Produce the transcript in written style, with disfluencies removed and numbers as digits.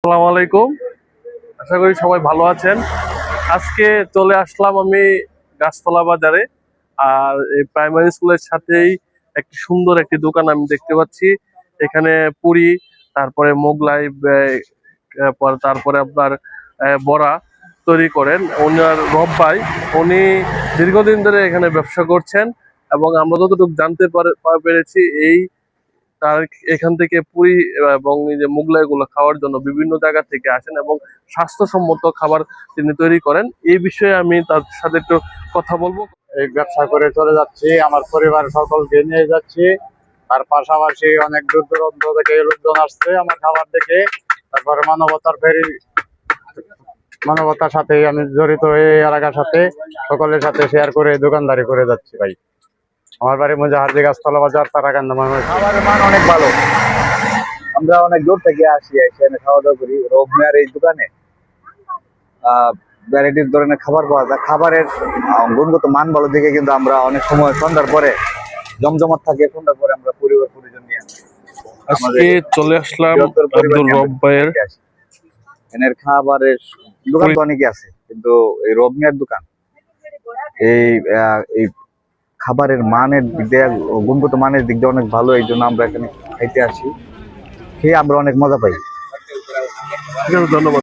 আসসালামু আলাইকুম। আশা করি সবাই ভালো আছেন। আজকে চলে আসলাম আমি গাছতলা বাজারে। আর এই প্রাইমারি স্কুলের সাথেই একটি সুন্দর একটি দোকান আমি দেখতে পাচ্ছি। এখানে পুরি, তারপরে মোগলাই, তারপরে আপনার বড়া তৈরি করেন ওনার রব ভাই। উনি দীর্ঘদিন ধরে এখানে ব্যবসা করছেন এবং আমরা যতটুকু জানতে পেরেছি তার এখান থেকে পুরি এবং এই যে মোগলাই গুলো খাওয়ার জন্য বিভিন্ন জায়গা থেকে আসেন এবং স্বাস্থ্যসম্মত খাবার তিনি তৈরি করেন। এই বিষয়ে আমি তার সাথে একটু কথা বলবো। এই ব্যবসা করে চলে যাচ্ছি, আমার পরিবার সকলকে নিয়ে যাচ্ছি। তার পাশাপাশি অনেক দূর দূরান্ত থেকে লোকজন আসছে আমার খাবার দেখে। তারপরে মানবতার সাথে আমি জড়িত হয়ে এলাকার সাথে সকলের সাথে শেয়ার করে দোকানদারি করে যাচ্ছি ভাই। আমার বাড়ি মুজাহারদি গাছতলা বাজার, তারাকান্দা। খাবারের মান অনেক ভালো। আমরা অনেক দূর থেকে আসি, এখানে খাওয়া দাওয়া করি। রোবমিয়ার এই দোকানে ভ্যারাইটিস ধরনের খাবার পাওয়া যায়। খাবারের গুণগত মান ভালো দিকে কিন্তু আমরা অনেক সময় সন্ধ্যার পরে জমজমাট থাকে। সন্ধ্যার পরে আমরা পরিবার পরিজন নিয়ে আজকে চলে আসলাম আব্দুল রব ভাইয়ের। এখানের খাবারের দোকান তো অনেকে আছে, কিন্তু এই রোবমিয়ার দোকান এই খাবারের মানের দিক দিয়ে, গুণগত মানের দিক দিয়ে অনেক ভালো। এই জন্য আমরা এখানে খাইতে আসি, খেয়ে আমরা অনেক মজা পাই। ধন্যবাদ।